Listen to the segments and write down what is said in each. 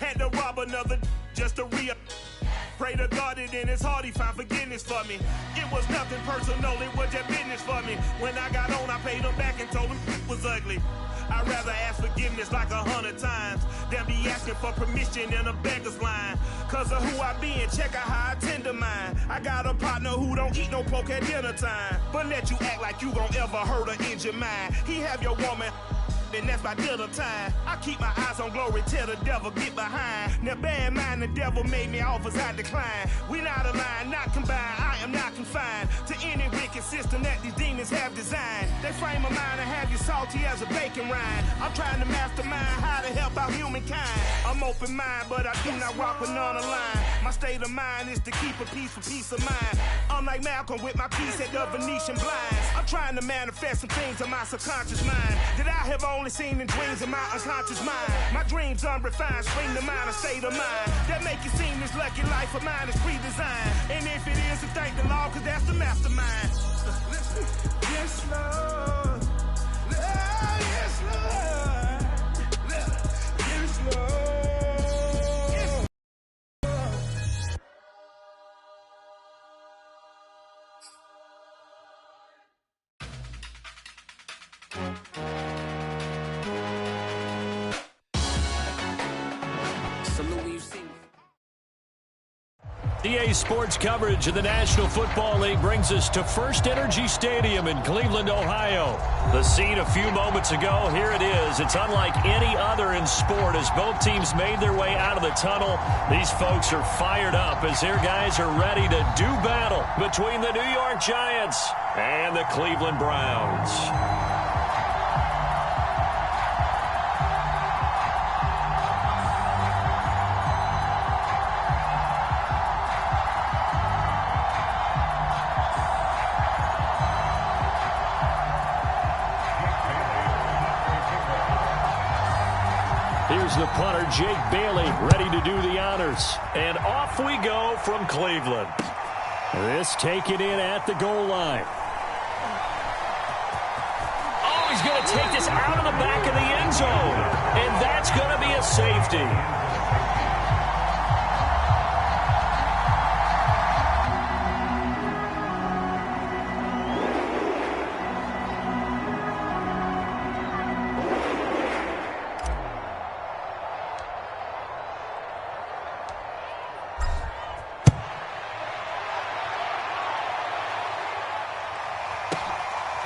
Had to rob another just to re-up. Pray to God that in his heart he found forgiveness for me. It was nothing personal, it was just business for me. When I got on, I paid him back and told him it was ugly. I'd rather ask forgiveness like 100 times than be asking for permission in a beggar's line. Cause of who I be and check out how I tend to mine. I got a partner who don't eat no pork at dinner time, but let you act like you gon' ever hurt or injure mine. He have your woman, and that's by dinner time. I keep my eyes on glory till the devil get behind. Now bear in mind the devil made me offers I decline. We not aligned, not combined, I am not confined to any wicked system that these demons have designed. They frame a mind and have you salty as a bacon rind. I'm trying to mastermind how to help out humankind. I'm open mind, but I do not walk with none aligned. My state of mind is to keep a peace for peace of mind. I'm like Malcolm with my piece at the Venetian blinds. I'm trying to manifest some things in my subconscious mind that I have only seen in dreams in my unconscious mind. My dreams unrefined, spring to mind, a state of mind that make it seem this lucky life of mine is pre-designed. And if it is, then thank the Lord, cause that's the mastermind. Yes, Lord. Yes, Lord. Yes, Lord. EA Sports coverage of the National Football League brings us to First Energy Stadium in Cleveland, Ohio. The scene a few moments ago, here it is. It's unlike any other in sport as both teams made their way out of the tunnel. These folks are fired up as their guys are ready to do battle between the New York Giants and the Cleveland Browns. Here's the punter, Jake Bailey, ready to do the honors. And off we go from Cleveland. This taken in at the goal line. Oh, he's going to take this out of the back of the end zone. And that's going to be a safety.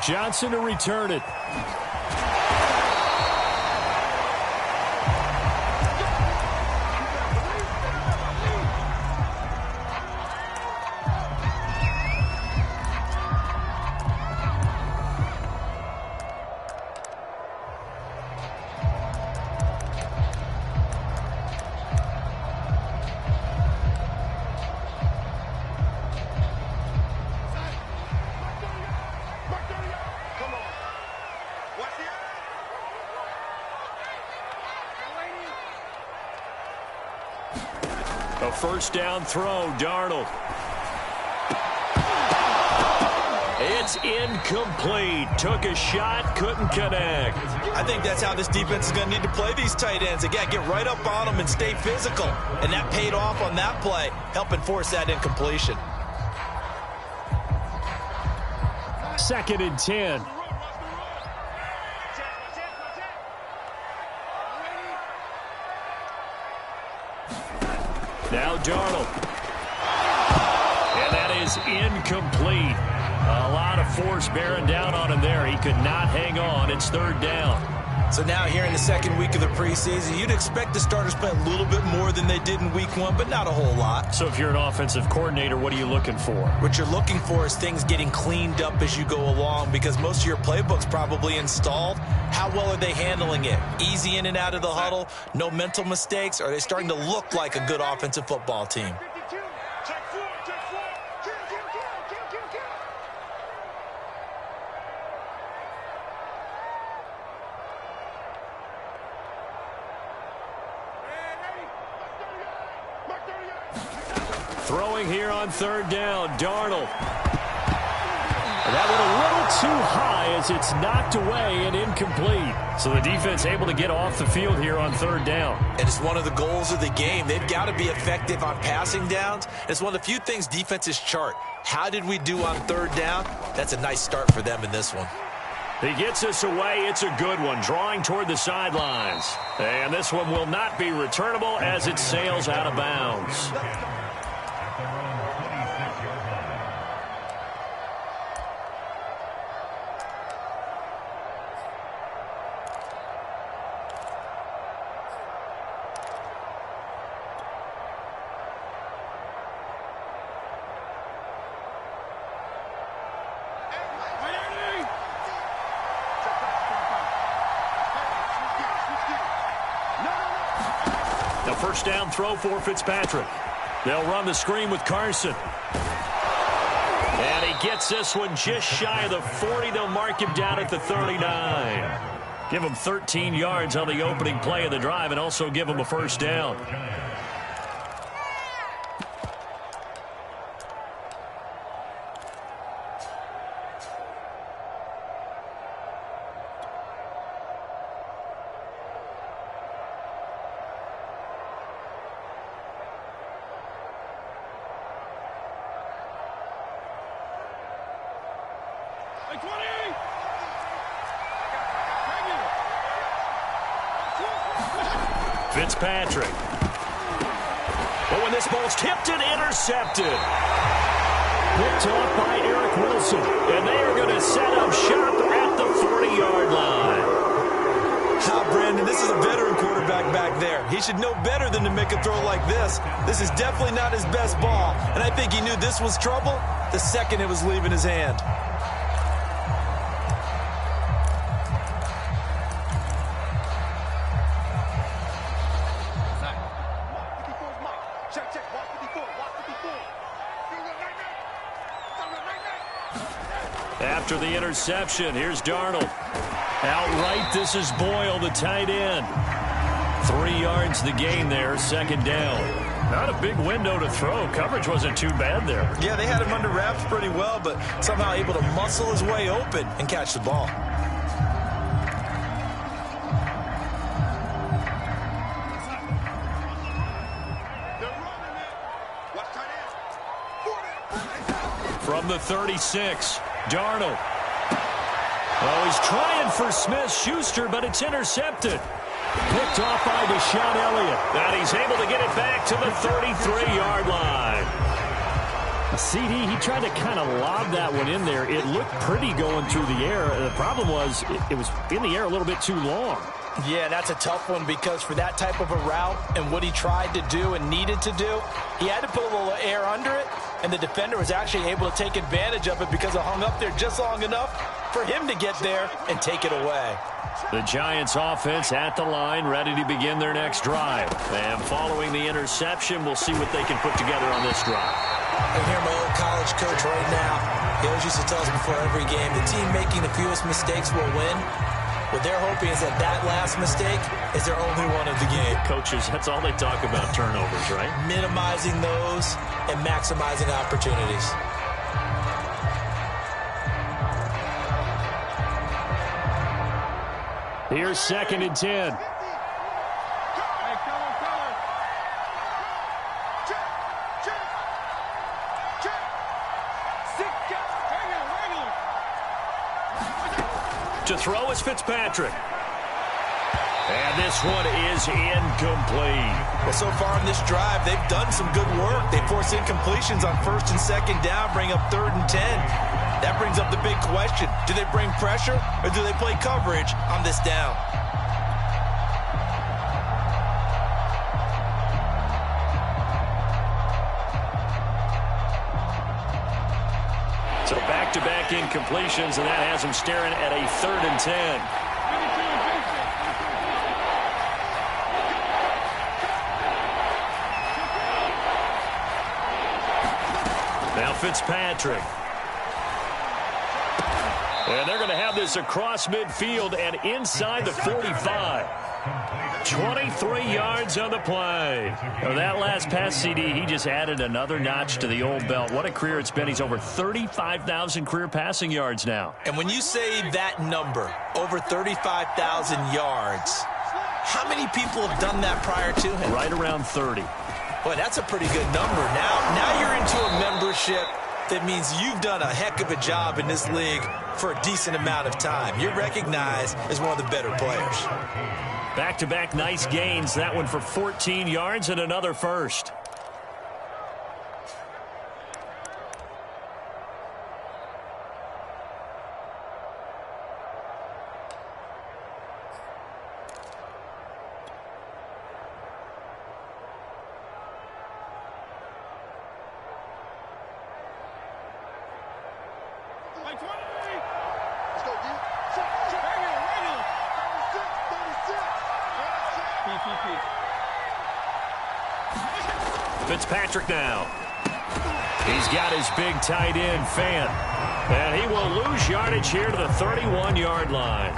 Johnson to return it. A first down throw, Darnold. It's incomplete. Took a shot, couldn't connect. I think that's how this defense is going to need to play these tight ends. Again, get right up on them and stay physical. And that paid off on that play, helping force that incompletion. 2nd and 10. Now Darnold. And that is incomplete. A lot of force bearing down on him there. He could not hang on. It's 3rd down. So now here in the 2nd week of the preseason, you'd expect the starters to play a little bit more than they did in week 1, but not a whole lot. So if you're an offensive coordinator, what are you looking for? What you're looking for is things getting cleaned up as you go along, because most of your playbook's probably installed. How well are they handling it? Easy in and out of the huddle, no mental mistakes? Are they starting to look like a good offensive football team? Throwing here on 3rd down, Darnold. That went a little too high as it's knocked away and incomplete. So the defense able to get off the field here on third down. And it's one of the goals of the game. They've got to be effective on passing downs. It's one of the few things defenses chart. How did we do on third down? That's a nice start for them in this one. He gets us away. It's a good one, drawing toward the sidelines. And this one will not be returnable as it sails out of bounds. Now first down throw for Fitzpatrick. They'll run the screen with Carson. And he gets this one just shy of the 40. They'll mark him down at the 39. Give him 13 yards on the opening play of the drive and also give him a first down. Fitzpatrick. But when this ball's tipped and intercepted. Picked off by Eric Wilson. And they are going to set up shop at the 40-yard line. Brandon, this is a veteran quarterback back there. He should know better than to make a throw like this. This is definitely not his best ball. And I think he knew this was trouble the second it was leaving his hand. After the interception, here's Darnold. Outright, this is Boyle, the tight end. 3 yards the gain there, second down. Not a big window to throw. Coverage wasn't too bad there. Yeah, they had him under wraps pretty well, but somehow able to muscle his way open and catch the ball. From the 36, Darnold. Oh, he's trying for Smith-Schuster, but it's intercepted. Picked off by Deshaun Elliott. And he's able to get it back to the 33-yard line. CD, he tried to kind of lob that one in there. It looked pretty going through the air. The problem was it was in the air a little bit too long. Yeah, that's a tough one because for that type of a route and what he tried to do and needed to do, he had to put a little air under it, and the defender was actually able to take advantage of it because it hung up there just long enough for him to get there and take it away. The Giants offense at the line, ready to begin their next drive. And following the interception, we'll see what they can put together on this drive. I hear my old college coach right now. He always used to tell us before every game, the team making the fewest mistakes will win. What they're hoping is that that last mistake is their only one of the game. Coaches, that's all they talk about, turnovers, right? Minimizing those and maximizing opportunities. Here's 2nd and 10. To throw is Fitzpatrick. And this one is incomplete. Well, so far in this drive, they've done some good work. They force incompletions on 1st and 2nd down, bring up 3rd and 10. That brings up the big question. Do they bring pressure or do they play coverage on this down? So back-to-back incompletions, and that has them staring at a 3rd and 10. Now Fitzpatrick. And they're going to have this across midfield and inside the 45. 23 yards on the play. Now, that last pass CD, he just added another notch to the old belt. What a career it's been. He's over 35,000 career passing yards now. And when you say that number, over 35,000 yards, how many people have done that prior to him? Right around 30. Boy, that's a pretty good number. Now you're into a membership that means you've done a heck of a job in this league for a decent amount of time. You're recognized as one of the better players. Back-to-back nice gains. That one for 14 yards and another first. Fitzpatrick now. He's got his big tight end, Fant. And he will lose yardage here to the 31-yard line.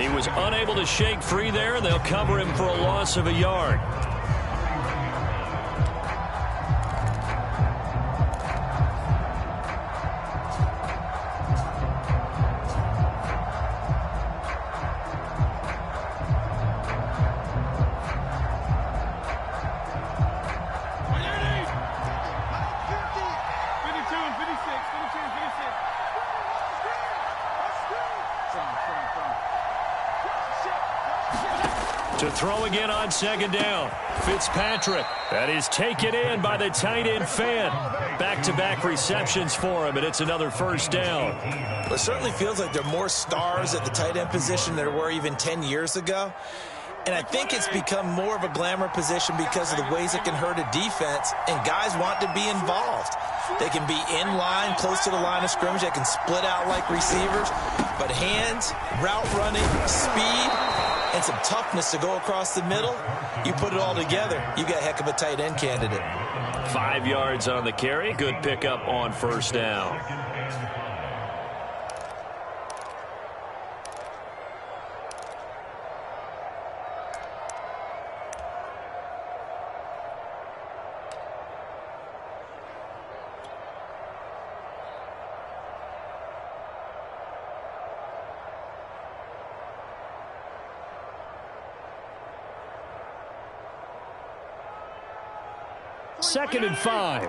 He was unable to shake free there, and they'll cover him for a loss of a yard. To throw again on second down. Fitzpatrick. That is taken in by the tight end, Fant. Back-to-back receptions for him, and it's another first down. It certainly feels like there are more stars at the tight end position than there were even 10 years ago. And I think it's become more of a glamour position because of the ways it can hurt a defense, and guys want to be involved. They can be in line, close to the line of scrimmage. They can split out like receivers. But hands, route running, speed, and some toughness to go across the middle, you put it all together, you got a heck of a tight end candidate. 5 yards on the carry. Good pickup on first down. Second and 5.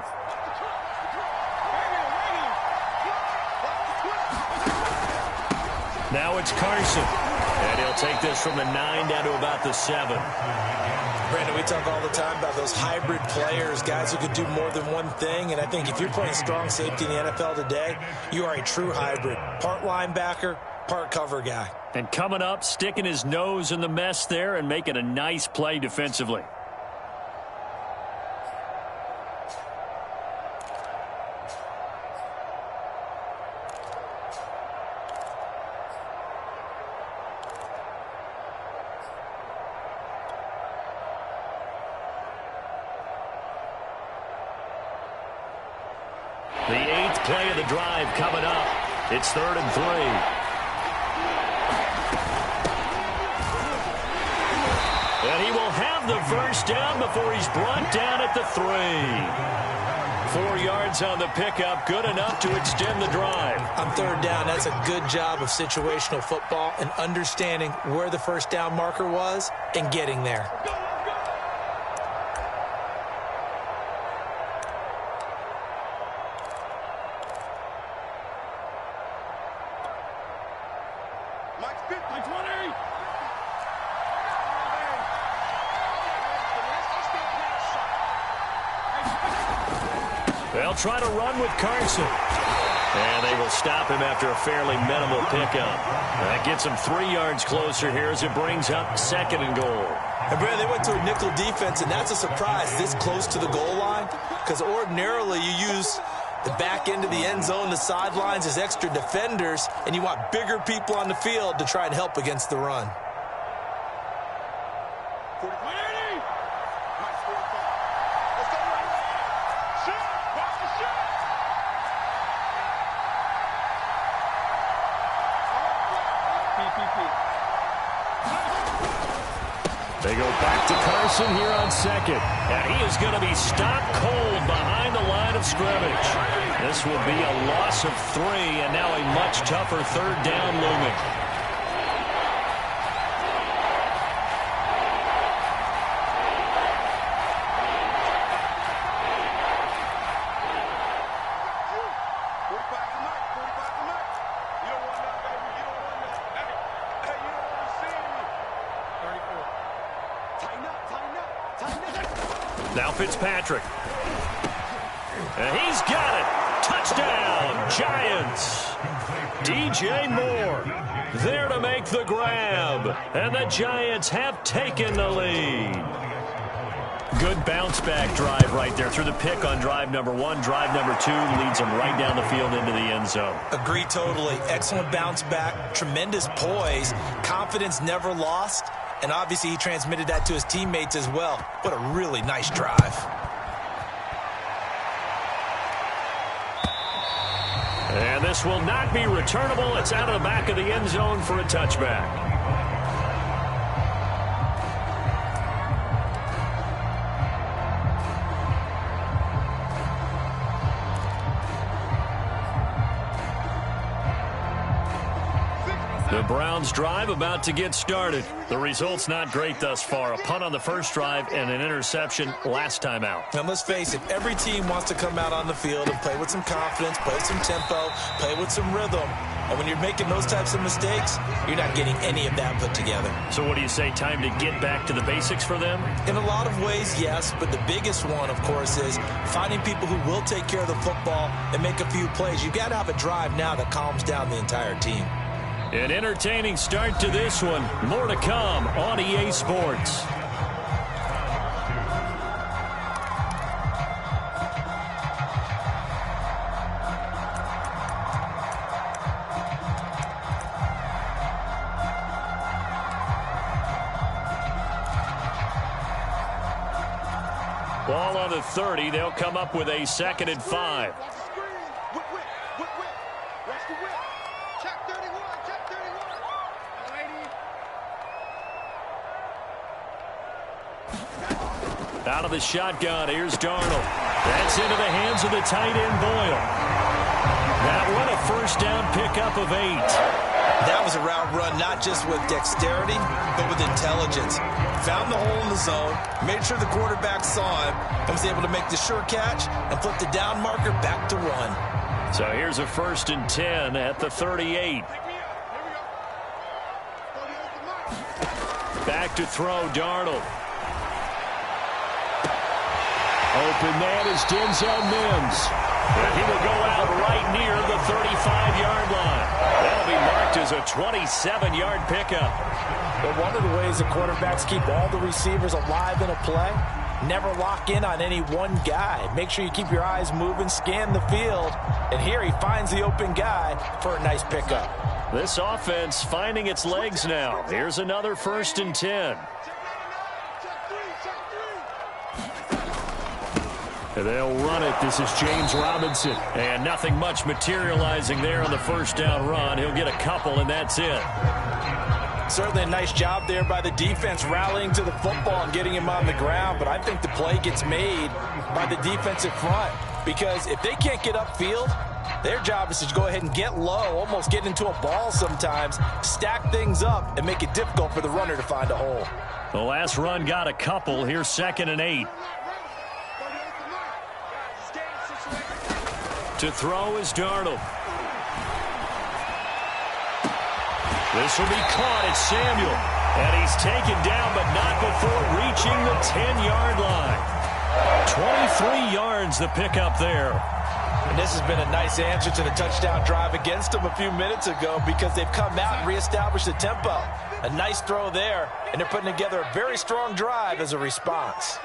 Now it's Carson. And he'll take this from the 9 down to about the 7. Brandon, we talk all the time about those hybrid players, guys who can do more than one thing. And I think if you're playing strong safety in the NFL today, you are a true hybrid. Part linebacker, part cover guy. And coming up, sticking his nose in the mess there and making a nice play defensively. The 8th play of the drive coming up. It's 3rd and 3. And he will have the first down before he's brought down at the 3. 4 yards on the pickup, good enough to extend the drive. On 3rd down, that's a good job of situational football and understanding where the first down marker was and getting there. They'll try to run with Carson. And they will stop him after a fairly minimal pickup. That gets him 3 yards closer here as it brings up 2nd and goal. And Brad, they went to a nickel defense, and that's a surprise this close to the goal line, because ordinarily you use the back end of the end zone, the sidelines as extra defenders, and you want bigger people on the field to try and help against the run. Robinson here on second. And he is going to be stopped cold behind the line of scrimmage. This will be a loss of 3, and now a much tougher third down looming. Now Fitzpatrick. And he's got it. Touchdown, Giants. DJ Moore there to make the grab. And the Giants have taken the lead. Good bounce-back drive right there. Through the pick on drive number 1. Drive number 2 leads them right down the field into the end zone. Agree totally. Excellent bounce back. Tremendous poise. Confidence never lost. And obviously he transmitted that to his teammates as well. What a really nice drive. And this will not be returnable. It's out of the back of the end zone for a touchback. The Browns drive about to get started. The result's not great thus far. A punt on the first drive and an interception last time out. And let's face it, every team wants to come out on the field and play with some confidence, play with some tempo, play with some rhythm. And when you're making those types of mistakes, you're not getting any of that put together. So what do you say, time to get back to the basics for them? In a lot of ways, yes, but the biggest one, of course, is finding people who will take care of the football and make a few plays. You've got to have a drive now that calms down the entire team. An entertaining start to this one. More to come on EA Sports. Ball on the 30. They'll come up with a 2nd and 5. Out of the shotgun, here's Darnold. That's into the hands of the tight end, Boyle. That one a first down pickup of 8. That was a route run not just with dexterity, but with intelligence. Found the hole in the zone, made sure the quarterback saw him, and was able to make the sure catch and flip the down marker back to 1. So here's a 1st and 10 at the 38. Back to throw, Darnold. Open man is Denzel Mims. And he will go out right near the 35-yard line. That'll be marked as a 27-yard pickup. But one of the ways the quarterbacks keep all the receivers alive in a play, never lock in on any one guy. Make sure you keep your eyes moving, scan the field. And here he finds the open guy for a nice pickup. This offense finding its legs now. Here's another 1st and 10. They'll run it. This is James Robinson. And nothing much materializing there on the first down run. He'll get a couple, and that's it. Certainly a nice job there by the defense rallying to the football and getting him on the ground. But I think the play gets made by the defensive front. Because if they can't get upfield, their job is to go ahead and get low, almost get into a ball sometimes, stack things up, and make it difficult for the runner to find a hole. The last run got a couple. Here's 2nd and 8. To throw is Darnold. This will be caught. It's Samuel. And he's taken down, but not before reaching the 10-yard line. 23 yards the pickup there. And this has been a nice answer to the touchdown drive against them a few minutes ago because they've come out and reestablished the tempo. A nice throw there, and they're putting together a very strong drive as a response.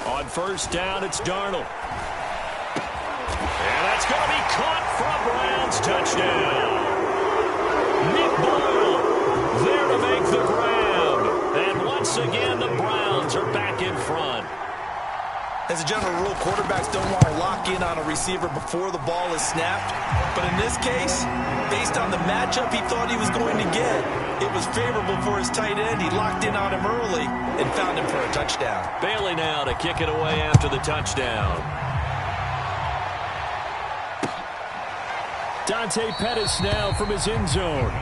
On first down, it's Darnold. And that's going to be caught for a Browns touchdown. Nick Boyle there to make the grab. And once again, the Browns are back in front. As a general rule, quarterbacks don't want to lock in on a receiver before the ball is snapped. But in this case, based on the matchup he thought he was going to get, it was favorable for his tight end. He locked in on him early and found him for a touchdown. Bailey now to kick it away after the touchdown. Dante Pettis now from his end zone.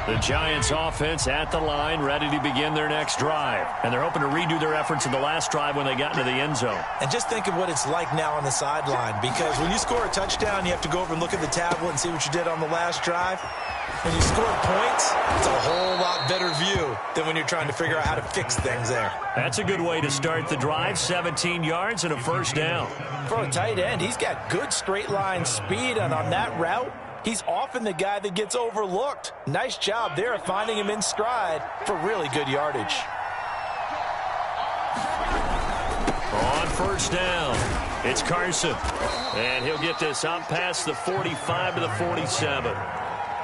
The Giants offense at the line, ready to begin their next drive. And they're hoping to redo their efforts in the last drive when they got into the end zone. And just think of what it's like now on the sideline, because when you score a touchdown, you have to go over and look at the tablet and see what you did on the last drive. When you score points, it's a whole lot better view than when you're trying to figure out how to fix things there. That's a good way to start the drive, 17 yards and a first down. For a tight end, he's got good straight line speed, and on that route, he's often the guy that gets overlooked. Nice job there of finding him in stride for really good yardage. On first down, it's Carson. And he'll get this out past the 45 to the 47.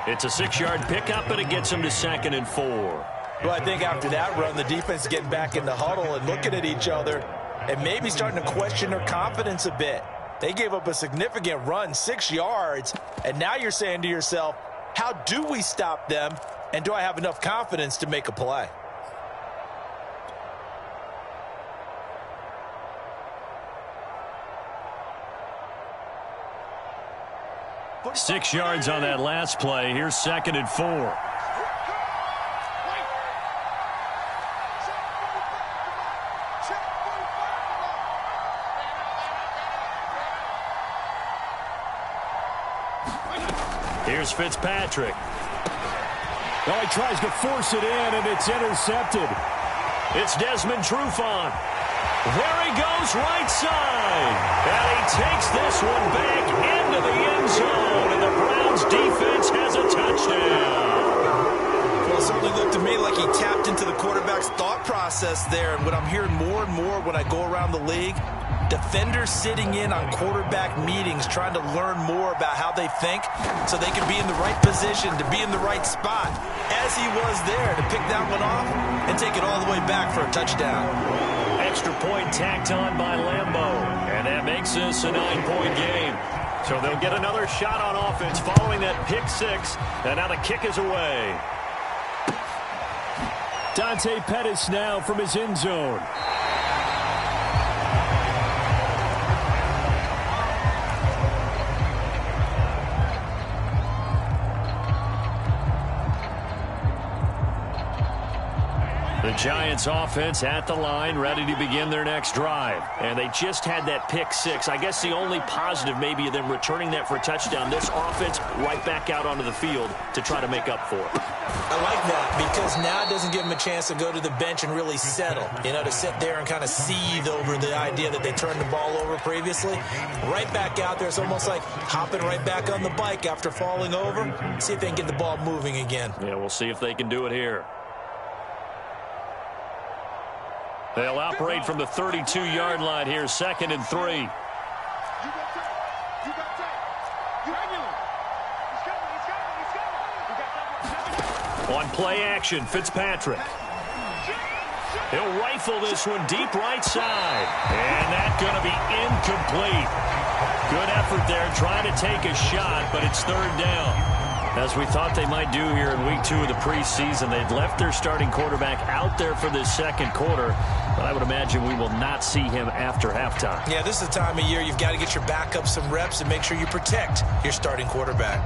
It's a 6-yard pickup, and it gets him to 2nd and 4. Well, I think after that run, the defense is getting back in the huddle and looking at each other and maybe starting to question their confidence a bit. They gave up a significant run, 6 yards, and now you're saying to yourself, how do we stop them, and do I have enough confidence to make a play? Six yards on that last play. Here's 2nd and 4. Here's Fitzpatrick. Well, he tries to force it in, and it's intercepted. It's Desmond Trufant. There he goes, right side. And he takes this one back into the end zone, and the Browns defense has a touchdown. Well, it certainly looked to me like he tapped into the quarterback's thought process there. And what I'm hearing more and more when I go around the league, defenders sitting in on quarterback meetings trying to learn more about how they think so they can be in the right position to be in the right spot, as he was there to pick that one off and take it all the way back for a touchdown. Extra point tacked on by Lambeau, and that makes this a 9-point game. So they'll get another shot on offense following that pick six, and now the kick is away. Dante Pettis now from his end zone. The Giants offense at the line, ready to begin their next drive. And they just had that pick six. I guess the only positive maybe of them returning that for a touchdown. This offense right back out onto the field to try to make up for it. I like that because now it doesn't give them a chance to go to the bench and really settle. You know, to sit there and kind of seethe over the idea that they turned the ball over previously. Right back out there. It's almost like hopping right back on the bike after falling over. See if they can get the ball moving again. Yeah, we'll see if they can do it here. They'll operate from the 32-yard line here, 2nd and 3. On play action, Fitzpatrick. He'll rifle this one deep right side. And that's going to be incomplete. Good effort there trying to take a shot, but it's 3rd down. As we thought they might do here in week 2 of the preseason, they'd left their starting quarterback out there for this second quarter, but I would imagine we will not see him after halftime. Yeah, this is the time of year you've got to get your backup some reps and make sure you protect your starting quarterback.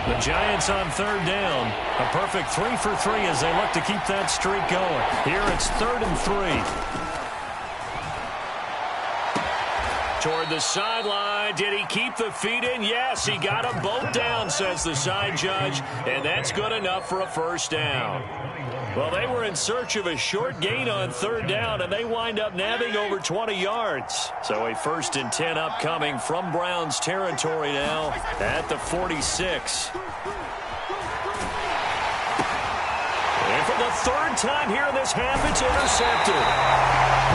The Giants on 3rd down. A perfect 3 for 3 as they look to keep that streak going. Here it's 3rd and 3. Toward the sideline. Did he keep the feet in? Yes, he got them both down, says the side judge, and that's good enough for a first down. Well, they were in search of a short gain on 3rd down, and they wind up nabbing over 20 yards. So a 1st and 10 upcoming from Browns territory now at the 46. If for the third time here in this half. It's intercepted.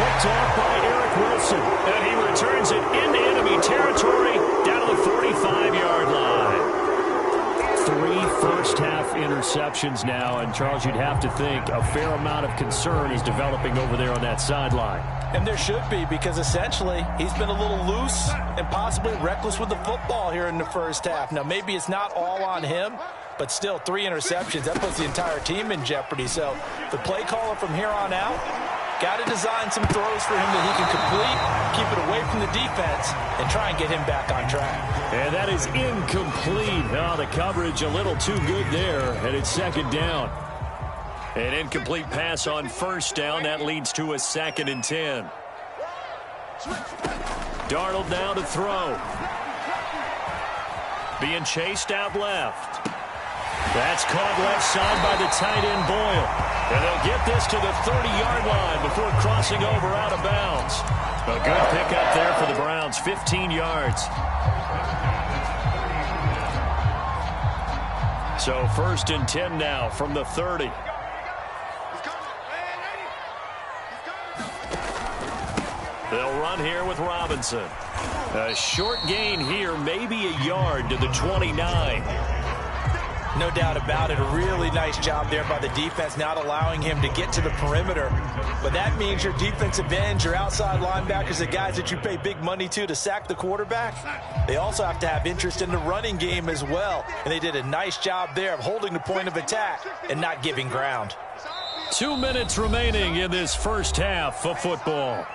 Picked off by Eric Wilson. And he returns it into enemy territory down to the 45-yard line. 3 first-half interceptions now. And, Charles, you'd have to think a fair amount of concern is developing over there on that sideline. And there should be, because essentially he's been a little loose and possibly reckless with the football here in the first half. Now, maybe it's not all on him, but still 3 interceptions. That puts the entire team in jeopardy. So the play caller from here on out got to design some throws for him that he can complete, keep it away from the defense, and try and get him back on track. And that is incomplete. Oh, the coverage a little too good there, and it's second down. An incomplete pass on first down. That leads to a 2nd and 10. Darnold now to throw. Being chased out left. That's caught left side by the tight end Boyle. And they'll get this to the 30-yard line before crossing over out of bounds. A good pickup there for the Browns, 15 yards. So 1st and 10 now from the 30. They'll run here with Robinson. A short gain here, maybe a yard to the 29. No doubt about it. A really nice job there by the defense, not allowing him to get to the perimeter. But that means your defensive ends, your outside linebackers, the guys that you pay big money to sack the quarterback, they also have to have interest in the running game as well. And they did a nice job there of holding the point of attack and not giving ground. 2 minutes remaining in this first half of football.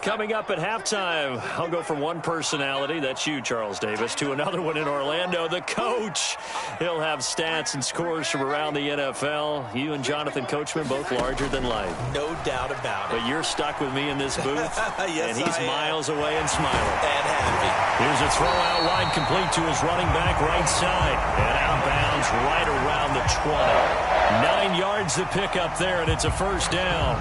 Coming up at halftime, I'll go from one personality, that's you, Charles Davis, to another one in Orlando, the coach. He'll have stats and scores from around the NFL. You and Jonathan Coachman, both larger than life. No doubt about it. But you're stuck with me in this booth, yes, and he's miles away and smiling. And happy. Here's a throw out wide, complete to his running back right side. And out of bounds right around the 20. 9 yards to pick up there, and it's a first down.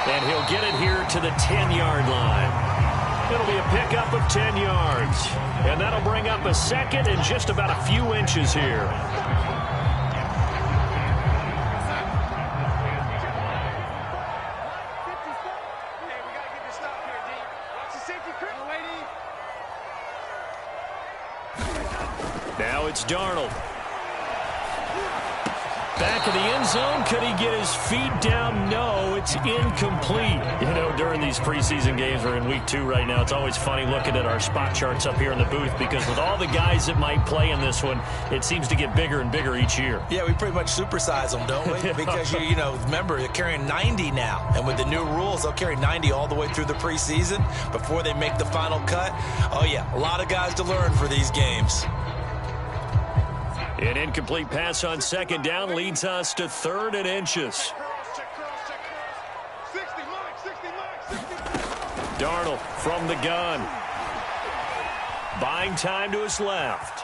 And he'll get it here to the 10-yard line. It'll be a pickup of 10 yards. And that'll bring up a 2nd and just about a few inches here. Now it's Darnold. Back in the end zone. Could he get his feet down? No, it's incomplete. You know, during these preseason games, we're in week 2 right now, it's always funny looking at our spot charts up here in the booth because with all the guys that might play in this one, it seems to get bigger and bigger each year. Yeah, we pretty much supersize them, don't we? Because, you know, remember, they're carrying 90 now. And with the new rules, they'll carry 90 all the way through the preseason before they make the final cut. Oh, yeah, a lot of guys to learn for these games. An incomplete pass on second down leads us to 3rd and inches. Darnold from the gun. Buying time to his left.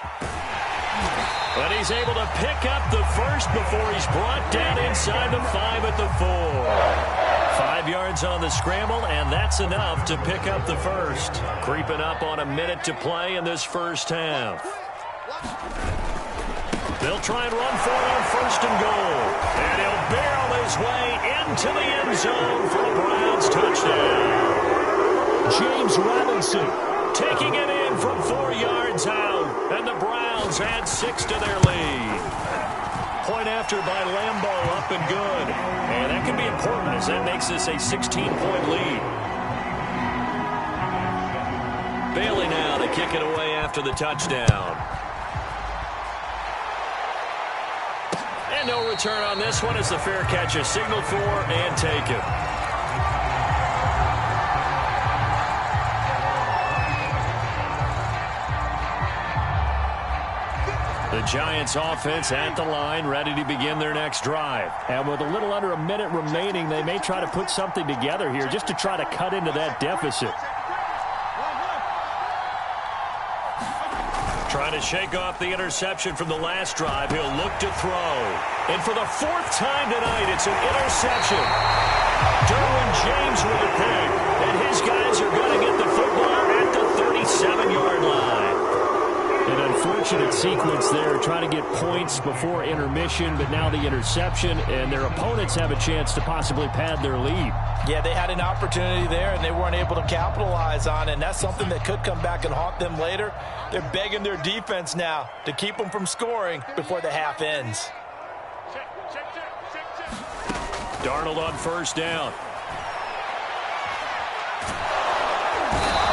And he's able to pick up the first before he's brought down inside the 5 at the 4. 5 yards on the scramble, and that's enough to pick up the first. Creeping up on a minute to play in this first half. They'll try and run for it on 1st and goal. And he'll barrel his way into the end zone for a Browns touchdown. James Robinson taking it in from 4 yards out. And the Browns add 6 to their lead. Point after by Lambeau, up and good. And that can be important as that makes this a 16-point lead. Bailey now to kick it away after the touchdown. And no return on this one as the fair catch is signaled for and taken. The Giants offense at the line, ready to begin their next drive. And with a little under a minute remaining, they may try to put something together here just to try to cut into that deficit. Trying to shake off the interception from the last drive. He'll look to throw. And for the fourth time tonight, it's an interception. Derwin James with a pick. And his guys are going to get the football at the 37-yard line. An unfortunate sequence there, trying to get points before intermission, but now the interception, and their opponents have a chance to possibly pad their lead. Yeah, they had an opportunity there, and they weren't able to capitalize on it, and that's something that could come back and haunt them later. They're begging their defense now to keep them from scoring before the half ends. Darnold on first down.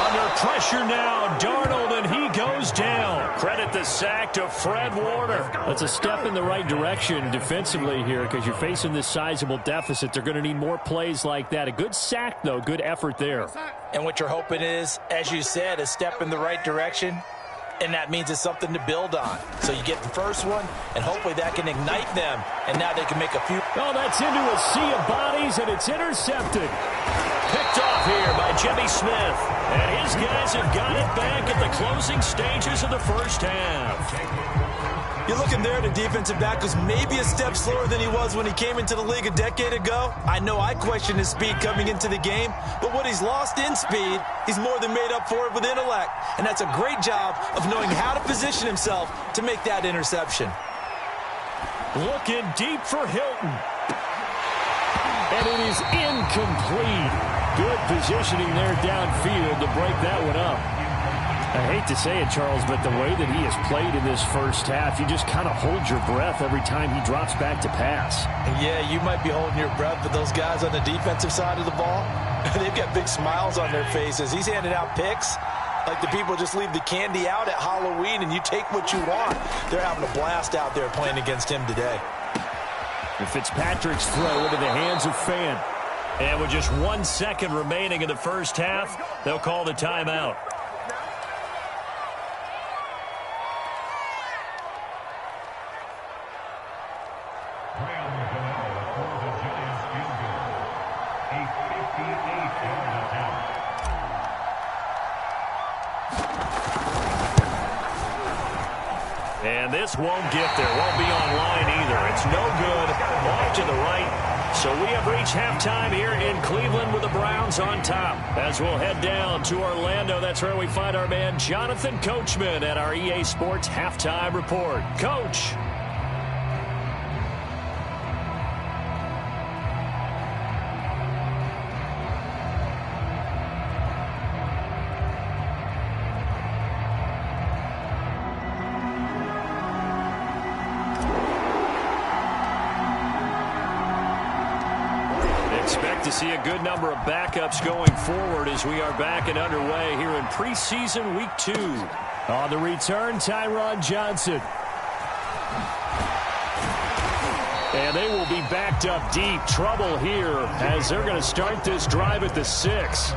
Under pressure now, Darnold, and he goes down. Credit the sack to Fred Warner. That's a step in the right direction defensively here because you're facing this sizable deficit. They're going to need more plays like that. A good sack, though. Good effort there. And what you're hoping is, as you said, a step in the right direction. And that means it's something to build on. So you get the first one, and hopefully that can ignite them. And now they can make a few. Oh, that's into a sea of bodies, and it's intercepted. Picked off here by Jimmy Smith. And his guys have got it back at the closing stages of the first half. You're looking there at a defensive back who's maybe a step slower than he was when he came into the league a decade ago. I know I questioned his speed coming into the game, but what he's lost in speed, he's more than made up for it with intellect. And that's a great job of knowing how to position himself to make that interception. Looking deep for Hilton. And it is incomplete. Good positioning there downfield to break that one up. I hate to say it, Charles, but the way that he has played in this first half, you just kind of hold your breath every time he drops back to pass. Yeah, you might be holding your breath, but those guys on the defensive side of the ball, they've got big smiles on their faces. He's handing out picks like the people just leave the candy out at Halloween and you take what you want. They're having a blast out there playing against him today. And Fitzpatrick's throw into the hands of Fan. And with just 1 second remaining in the first half, they'll call the timeout. And this won't get there. Won't be online either. It's no good. Off to the right. So we have reached halftime here in Cleveland with the Browns on top. As we'll head down to Orlando, that's where we find our man Jonathan Coachman at our EA Sports Halftime Report. Coach. Expect to see a good number of backups going forward as we are back and underway here in preseason week 2. On the return, Tyron Johnson. And they will be backed up deep. Trouble here as they're going to start this drive at the 6.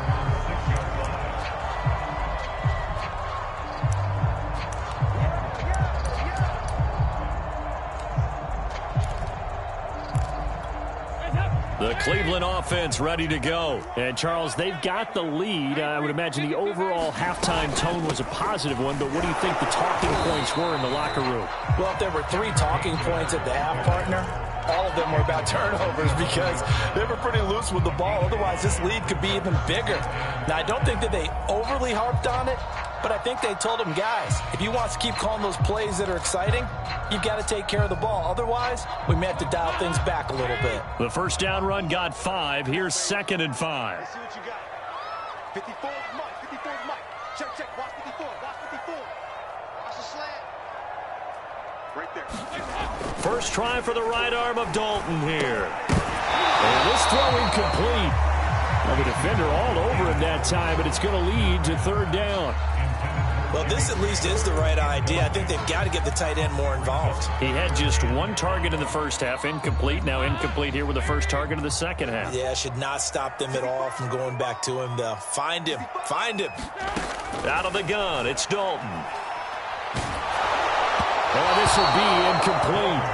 The Cleveland offense ready to go. And, Charles, they've got the lead. I would imagine the overall halftime tone was a positive one, but what do you think the talking points were in the locker room? Well, if there were 3 talking points at the half, partner, all of them were about turnovers because they were pretty loose with the ball. Otherwise, this lead could be even bigger. Now, I don't think that they overly harped on it, but I think they told them, guys, if you want to keep calling those plays that are exciting, you've got to take care of the ball. Otherwise, we may have to dial things back a little bit. The first down run got 5. Here's 2nd and 5. Let's see what you got. 54 is Mike. 54 is Mike. Check, check. Watch 54. Watch 54. Watch the slant. Right there. First try for the right arm of Dalton here. And this throw incomplete. Well, the defender all over him that time, but it's going to lead to 3rd down. Well, this at least is the right idea. I think they've got to get the tight end more involved. He had just 1 target in the first half, incomplete. Now incomplete here with the first target of the second half. Yeah, should not stop them at all from going back to him, though. Find him. Find him. Out of the gun, it's Dalton. And this will be incomplete.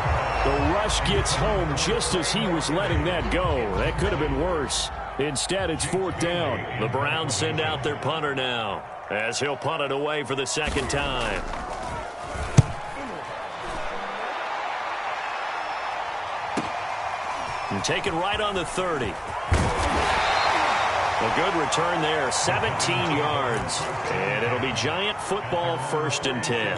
The rush gets home just as he was letting that go. That could have been worse. Instead, it's 4th down. The Browns send out their punter now, as he'll punt it away for the second time. And taken right on the 30. A good return there, 17 yards. And it'll be Giant football, 1st and 10.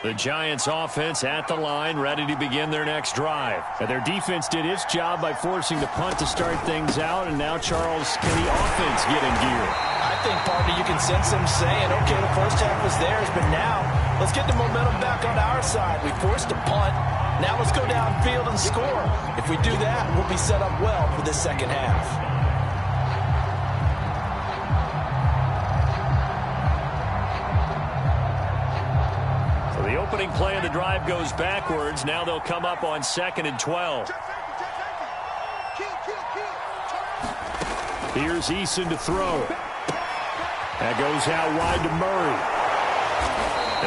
The Giants offense at the line, ready to begin their next drive. And their defense did its job by forcing the punt to start things out, and now Charles, can the offense get in gear? I think, partner, you can sense them saying, okay, the first half was theirs, but now let's get the momentum back on our side. We forced a punt. Now let's go downfield and score. If we do that, we'll be set up well for this second half. The opening play of the drive goes backwards. Now they'll come up on 2nd and 12. Here's Eason to throw. That goes out wide to Murray.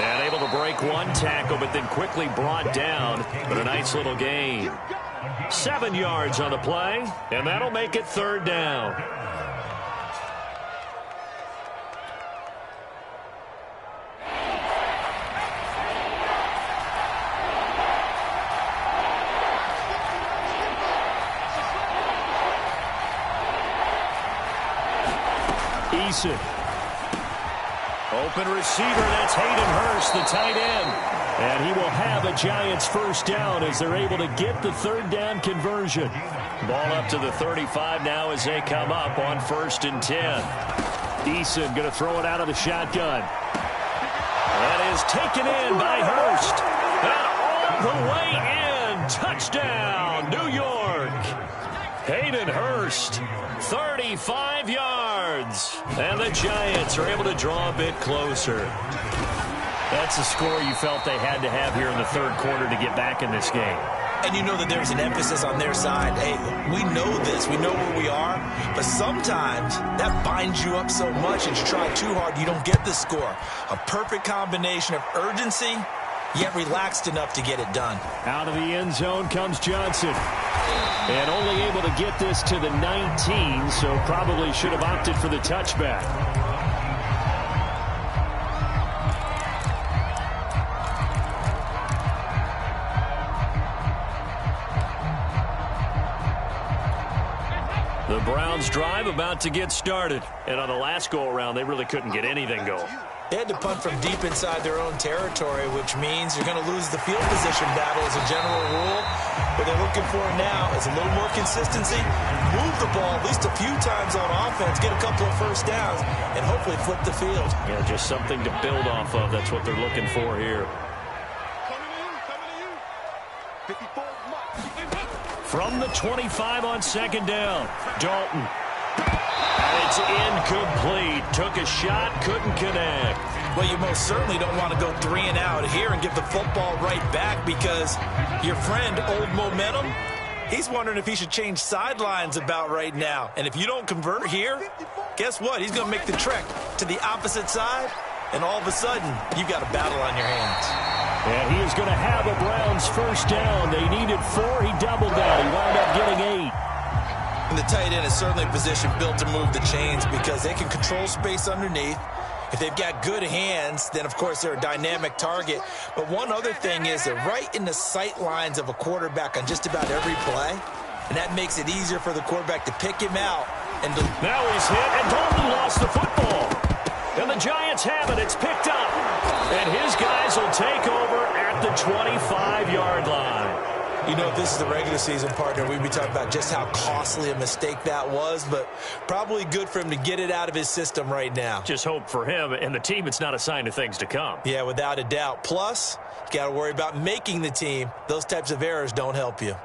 And able to break one tackle, but then quickly brought down. But a nice little gain. 7 yards on the play, and that'll make it 3rd down. Eason. Open receiver, that's Hayden Hurst, the tight end. And he will have a Giants 1st down as they're able to get the 3rd down conversion. Ball up to the 35 now as they come up on 1st and 10. Eason going to throw it out of the shotgun. That is taken in by Hurst. And all the way in. Touchdown, New York. Hayden Hurst, 35 yards. And the Giants are able to draw a bit closer. That's a score you felt they had to have here in the 3rd quarter to get back in this game. And you know that there's an emphasis on their side. Hey, we know this. We know where we are. But sometimes that binds you up so much and you try too hard, you don't get the score. A perfect combination of urgency, yet relaxed enough to get it done. Out of the end zone comes Johnson. And only able to get this to the 19, so probably should have opted for the touchback. The Browns drive about to get started. And on the last go-around, they really couldn't get anything going. They had to punt from deep inside their own territory, which means you're going to lose the field position battle as a general rule. What they're looking for now is a little more consistency, move the ball at least a few times on offense, get a couple of 1st downs, and hopefully flip the field. Yeah, just something to build off of. That's what they're looking for here. From the 25 on 2nd down, Dalton. And it's incomplete. Took a shot, couldn't connect. Well, you most certainly don't want to go 3 and out here and give the football right back because your friend, Old Momentum, he's wondering if he should change sidelines about right now. And if you don't convert here, guess what? He's going to make the trek to the opposite side, and all of a sudden, you've got a battle on your hands. And he is going to have a Browns 1st down. They needed 4. He doubled that. He wound up getting 8. And the tight end is certainly a position built to move the chains because they can control space underneath. If they've got good hands, then, of course, they're a dynamic target. But one other thing is they're right in the sight lines of a quarterback on just about every play. And that makes it easier for the quarterback to pick him out. And now he's hit, and Dalton lost the football. And the Giants have it. It's picked up. And his guys will take over at the 25-yard line. You know, if this is the regular season, partner, we'd be talking about just how costly a mistake that was, but probably good for him to get it out of his system right now. Just hope for him and the team it's not a sign of things to come. Yeah, without a doubt. Plus, you got to worry about making the team. Those types of errors don't help you.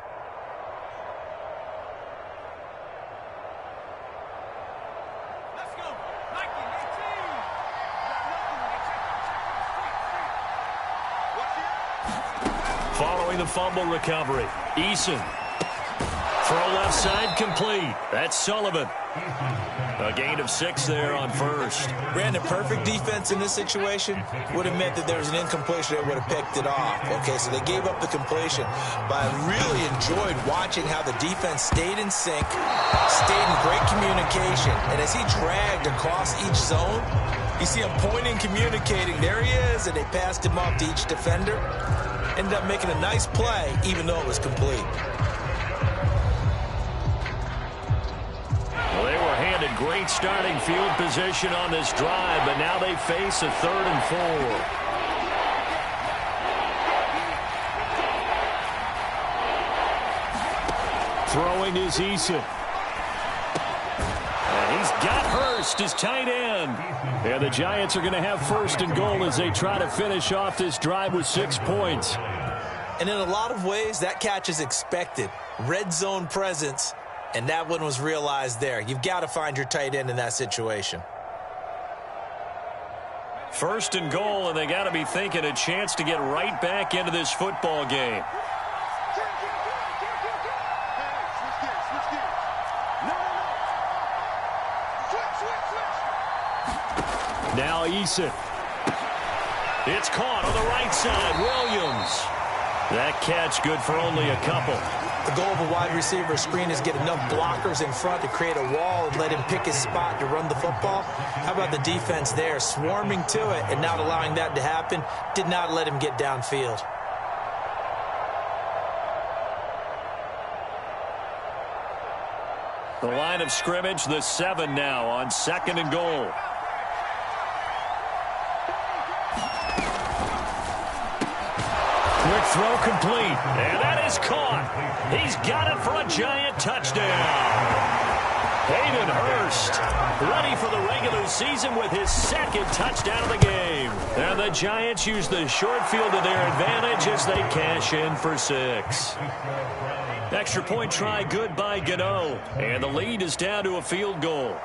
Following the fumble recovery, Eason Throw left side complete. That's Sullivan. A gain of 6 there on first. Brandon, perfect defense in this situation would have meant that there was an incompletion that would have picked it off. Okay, so they gave up the completion. But I really enjoyed watching how the defense stayed in sync, stayed in great communication. And as he dragged across each zone, you see him pointing, communicating. There he is, and they passed him off to each defender. Ended up making a nice play, even though it was complete. Well, they were handed great starting field position on this drive, but now they face a 3rd and 4. Throwing is Eason. And he's got Hurst as tight end. And the Giants are going to have 1st and goal as they try to finish off this drive with 6 points. And in a lot of ways, that catch is expected. Red zone presence. And that one was realized there. You've got to find your tight end in that situation. 1st and goal, and they got to be thinking a chance to get right back into this football game. Now Eason. It's caught on the right side. Williams. That catch good for only a couple. The goal of a wide receiver screen is get enough blockers in front to create a wall and let him pick his spot to run the football. How about the defense there, swarming to it and not allowing that to happen? Did not let him get downfield. The line of scrimmage, the 7 now on 2nd and goal. Quick throw complete, and that is caught. He's got it for a Giant touchdown. Hayden Hurst ready for the regular season with his 2nd touchdown of the game. And the Giants use the short field to their advantage as they cash in for 6. Extra point try good by Gano, and the lead is down to a field goal.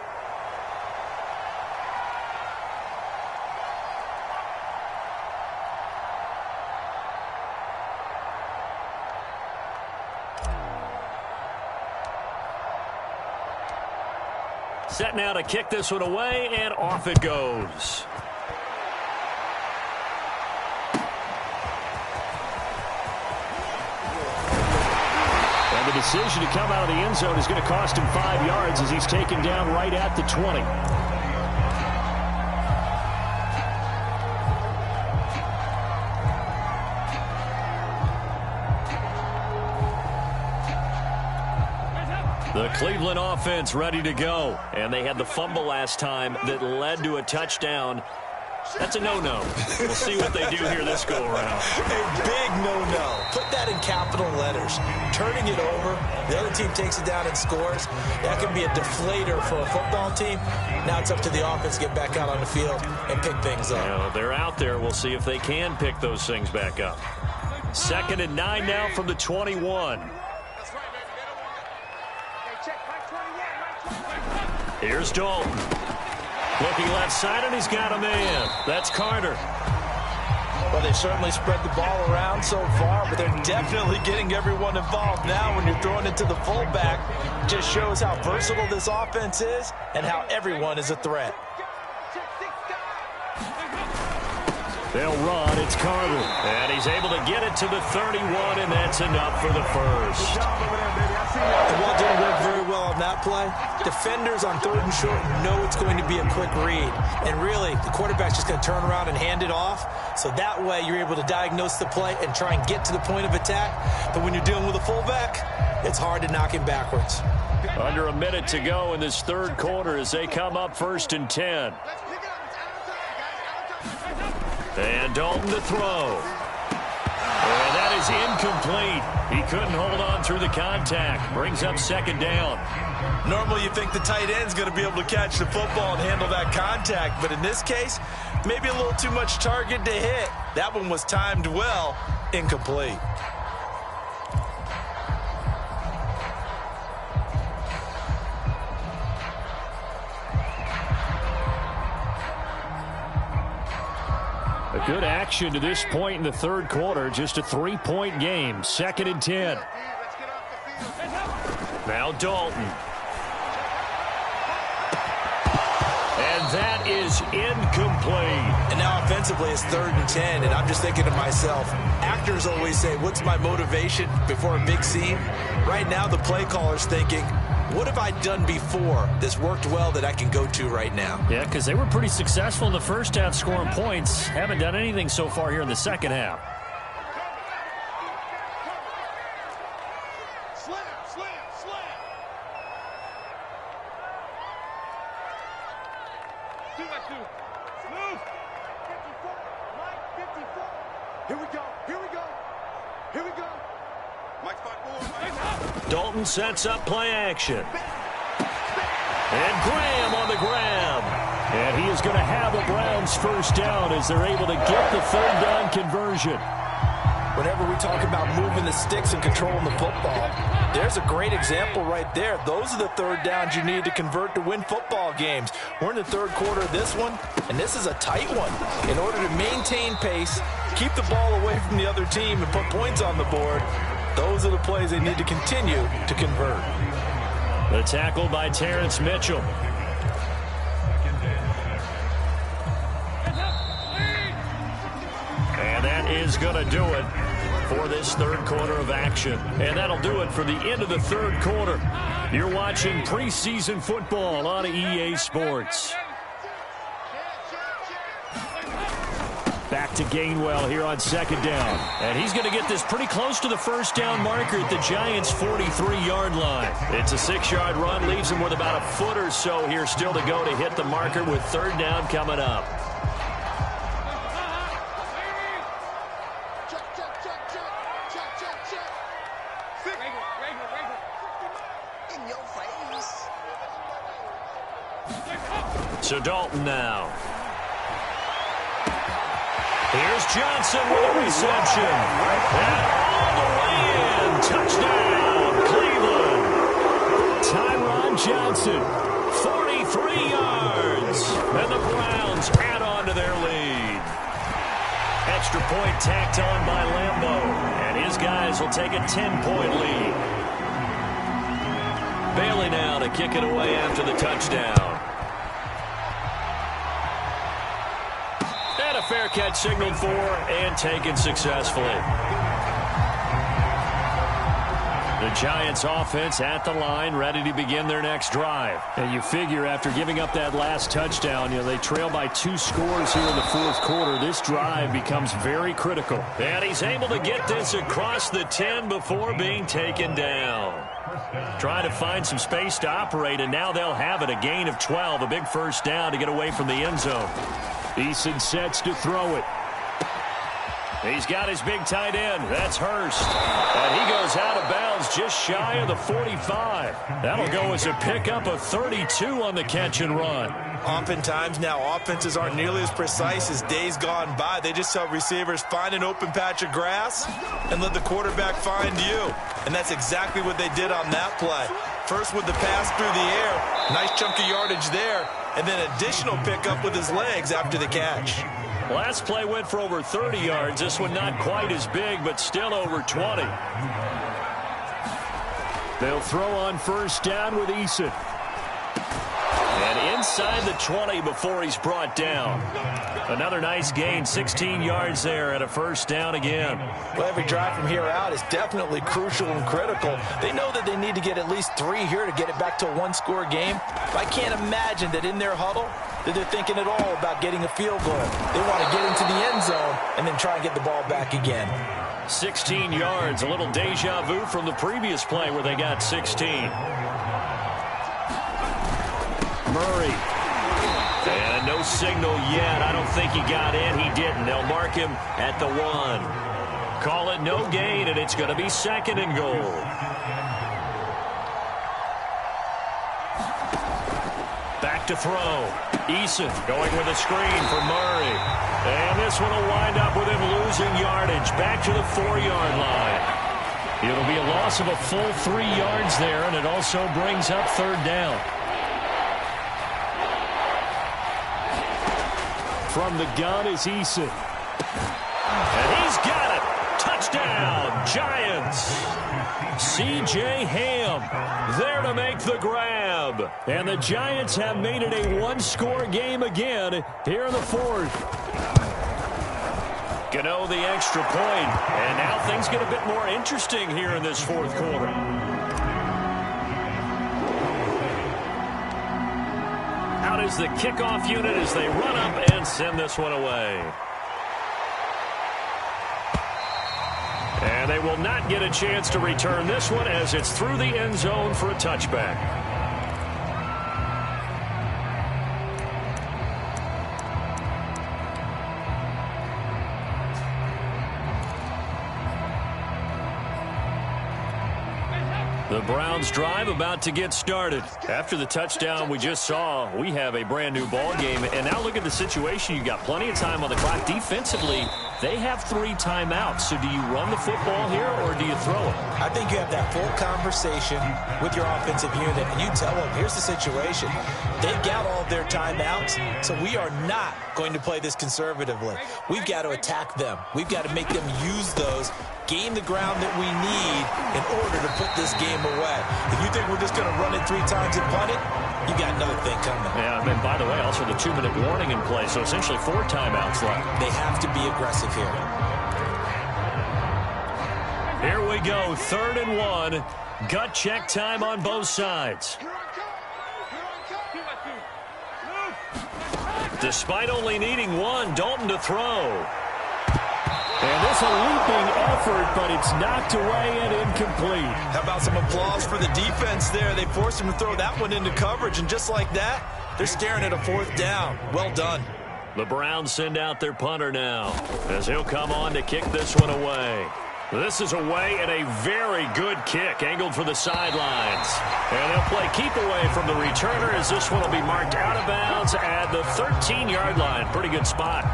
Set now to kick this one away, and off it goes. And the decision to come out of the end zone is going to cost him 5 yards as he's taken down right at the 20. The Cleveland offense ready to go. And they had the fumble last time that led to a touchdown. That's a no-no. We'll see what they do here this go-around. A big no-no. Put that in capital letters. Turning it over, the other team takes it down and scores. That can be a deflator for a football team. Now it's up to the offense to get back out on the field and pick things up. Yeah, they're out there. We'll see if they can pick those things back up. 2nd and 9 now from the 21. Here's Dalton. Looking left side, and he's got a man. That's Carter. Well, they certainly spread the ball around so far, but they're definitely getting everyone involved now when you're throwing it to the fullback. Just shows how versatile this offense is and how everyone is a threat. They'll run. It's Carter. And he's able to get it to the 31, and that's enough for the first. The ball didn't work very well on that play. Defenders on 3rd and short know it's going to be a quick read. And really, the quarterback's just going to turn around and hand it off. So that way, you're able to diagnose the play and try and get to the point of attack. But when you're dealing with a fullback, it's hard to knock him backwards. Under a minute to go in this 3rd quarter as they come up 1st and 10. And Dalton to throw. And that is incomplete. He couldn't hold on through the contact. Brings up 2nd down. Normally you think the tight end's going to be able to catch the football and handle that contact. But in this case, maybe a little too much target to hit. That one was timed well. Incomplete. A good action to this point in the 3rd quarter. Just a 3-point game. 2nd and 10. Now Dalton. And that is incomplete. And now offensively it's 3rd and 10, and I'm just thinking to myself, actors always say, what's my motivation before a big scene? Right now the play caller's thinking, what have I done before that's worked well that I can go to right now? Yeah, because they were pretty successful in the first half scoring points. Haven't done anything so far here in the second half. Dalton sets up play action. And Graham on the grab. And he is going to have a Browns first down as they're able to get the 3rd down conversion. Whenever we talk about moving the sticks and controlling the football, there's a great example right there. Those are the 3rd downs you need to convert to win football games. We're in the 3rd quarter of this one, and this is a tight one. In order to maintain pace, keep the ball away from the other team, and put points on the board, those are the plays they need to continue to convert. The tackle by Terrence Mitchell. And that is going to do it for this 3rd quarter of action. And that'll do it for the end of the 3rd quarter. You're watching preseason football on EA Sports. Back to Gainwell here on 2nd down. And he's going to get this pretty close to the first down marker at the Giants' 43-yard line. It's a 6-yard run, leaves him with about a foot or so here still to go to hit the marker with 3rd down coming up. So Dalton now. Here's Johnson with a reception. And all the way in. Touchdown, Cleveland. Tyron Johnson, 43 yards. And the Browns add on to their lead. Extra point tacked on by Lambeau. And his guys will take a 10-point lead. Bailey now to kick it away after the touchdown. A fair catch signaled for and taken successfully. The Giants offense at the line, ready to begin their next drive. And you figure after giving up that last touchdown, they trail by 2 scores here in the 4th quarter. This drive becomes very critical. And he's able to get this across the 10 before being taken down. Trying to find some space to operate, and now they'll have it. A gain of 12, a big first down to get away from the end zone. Eason sets to throw it. He's got his big tight end. That's Hurst. And he goes out of bounds just shy of the 45. That'll go as a pickup of 32 on the catch and run. Oftentimes now offenses aren't nearly as precise as days gone by. They just tell receivers, find an open patch of grass and let the quarterback find you. And that's exactly what they did on that play. First with the pass through the air. Nice chunk of yardage there. And then additional pickup with his legs after the catch. Last play went for over 30 yards. This one not quite as big, but still over 20. They'll throw on first down with Eason. And inside the 20 before he's brought down. Another nice gain, 16 yards there and a first down again. Well, every drive from here out is definitely crucial and critical. They know that they need to get at least 3 here to get it back to a 1-score game. But I can't imagine that in their huddle that they're thinking at all about getting a field goal. They want to get into the end zone and then try and get the ball back again. 16 yards, a little deja vu from the previous play where they got 16. Murray. And no signal yet. I don't think he got in. He didn't. They'll mark him at the 1. Call it no gain, and it's going to be 2nd and goal. Back to throw. Eason going with a screen for Murray. And this one will wind up with him losing yardage. Back to the 4-yard line. It'll be a loss of a full 3 yards there, and it also brings up 3rd down. From the gun is Eason. And he's got it. Touchdown. Touchdown, Giants. C.J. Ham there to make the grab. And the Giants have made it a one-score game again here in the fourth. Gano the extra point. And now things get a bit more interesting here in this fourth quarter. Out is the kickoff unit as they run up and send this one away. And they will not get a chance to return this one as it's through the end zone for a touchback. The Browns drive about to get started. After the touchdown we just saw, we have a brand new ball game. And now look at the situation. You got plenty of time on the clock. Defensively, they have 3 timeouts. So do you run the football here or do you throw it? I think you have that full conversation with your offensive unit, and you tell them, here's the situation. They've got all of their timeouts, so we are not going to play this conservatively. We've got to attack them. We've got to make them use those, gain the ground that we need in order to put this game away. If you think we're just going to run it 3 times and punt it, you got another thing coming. Yeah, and by the way, also the 2-minute warning in play, so essentially 4 timeouts left. They have to be aggressive here. Here we go, 3rd and 1. Gut check time on both sides. Despite only needing 1, Dalton to throw. And this a leaping effort, but it's knocked away and incomplete. How about some applause for the defense there? They forced him to throw that one into coverage, and just like that, they're staring at a 4th down. Well done. The Browns send out their punter now as he'll come on to kick this one away. This is away and a very good kick, angled for the sidelines. And they'll play keep away from the returner as this one will be marked out of bounds at the 13-yard line. Pretty good spot.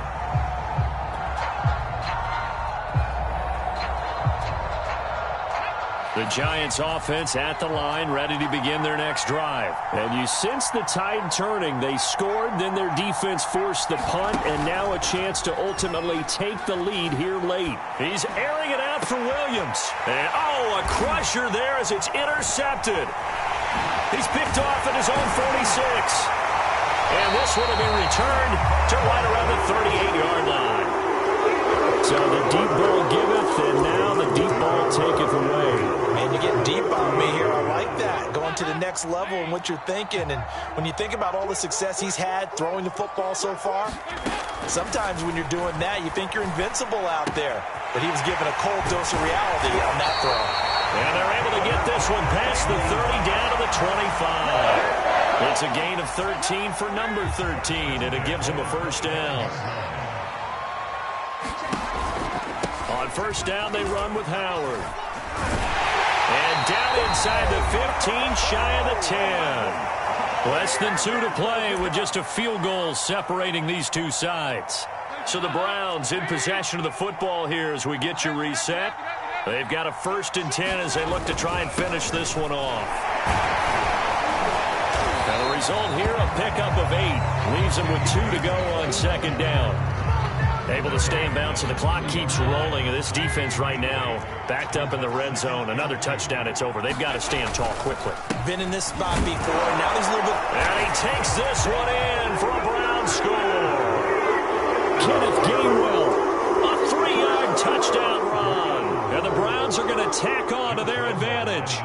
The Giants offense at the line, ready to begin their next drive. And you sense the tide turning. They scored, then their defense forced the punt, and now a chance to ultimately take the lead here late. He's airing it out for Williams. And, a crusher there as it's intercepted. He's picked off at his own 46. And this would have been returned to right around the 38-yard line. So the deep ball giveth, and now the deep ball taketh away. Man, you're getting deep on me here. I like that. Going to the next level in what you're thinking. And when you think about all the success he's had throwing the football so far, sometimes when you're doing that, you think you're invincible out there. But he was given a cold dose of reality on that throw. And they're able to get this one past the 30 down to the 25. It's a gain of 13 for number 13, and it gives him a 1st down. On 1st down, they run with Howard. And down inside the 15, shy of the 10. Less than 2 to play with just a field goal separating these two sides. So the Browns in possession of the football here as we get you reset. They've got a 1st and 10 as they look to try and finish this one off. Now the result here, a pickup of 8. Leaves them with 2 to go on 2nd down. Able to stay in bounds, so the clock keeps rolling. And this defense right now backed up in the red zone. Another touchdown, it's over. They've got to stand tall quickly. Been in this spot before. Now there's a little bit. And he takes this one in for a Brown score. Kenneth Gainwell, a 3-yard touchdown run. And the Browns are going to tack on to their advantage.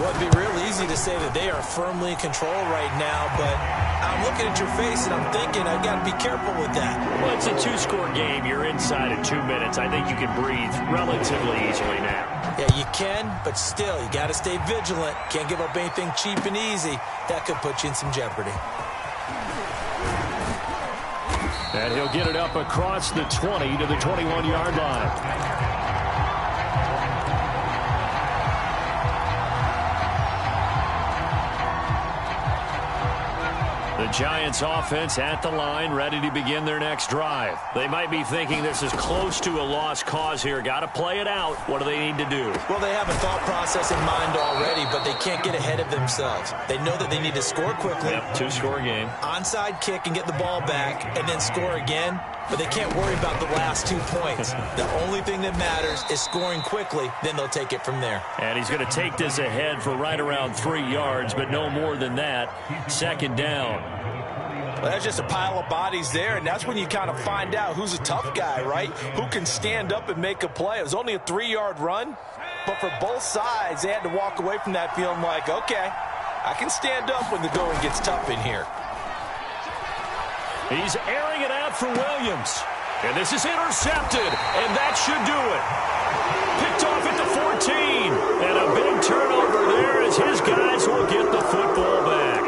Well, it'd be real easy to say that they are firmly in control right now, but I'm looking at your face and I'm thinking I've got to be careful with that. Well, it's a 2-score game. You're inside in 2 minutes. I think you can breathe relatively easily now. Yeah, you can, but still, you got to stay vigilant. Can't give up anything cheap and easy. That could put you in some jeopardy. And he'll get it up across the 20 to the 21-yard line. The Giants offense at the line, ready to begin their next drive. They might be thinking this is close to a lost cause here. Got to play it out. What do they need to do? Well, they have a thought process in mind already, but they can't get ahead of themselves. They know that they need to score quickly. Yep, 2-score game. Onside kick and get the ball back, and then score again. but they can't worry about the last 2 points. The only thing that matters is scoring quickly, then they'll take it from there. And he's going to take this ahead for right around 3 yards, but no more than that. Second down. Well, that's just a pile of bodies there, and that's when you kind of find out who's a tough guy, right? Who can stand up and make a play. It was only a 3-yard run, but for both sides, they had to walk away from that feeling like, okay, I can stand up when the going gets tough in here. He's airing it out for Williams. And this is intercepted, and that should do it. Picked off at the 14. And a big turnover there as his guys will get the football back.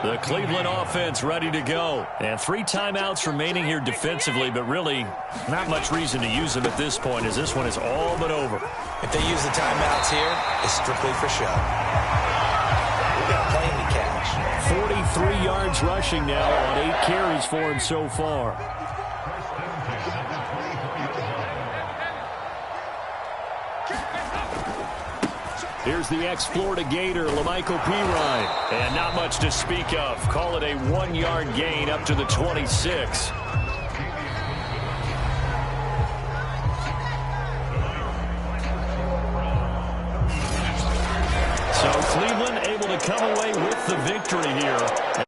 The Cleveland offense ready to go. And 3 timeouts remaining here defensively, but really not much reason to use them at this point as this one is all but over. If they use the timeouts here, it's strictly for show. We've got plenty to catch. 43 yards rushing now on 8 carries for him so far. Here's the ex-Florida Gator, Lamichael Pirine. And not much to speak of. Call it a 1-yard gain up to the 26. So Cleveland able to come away with the victory here.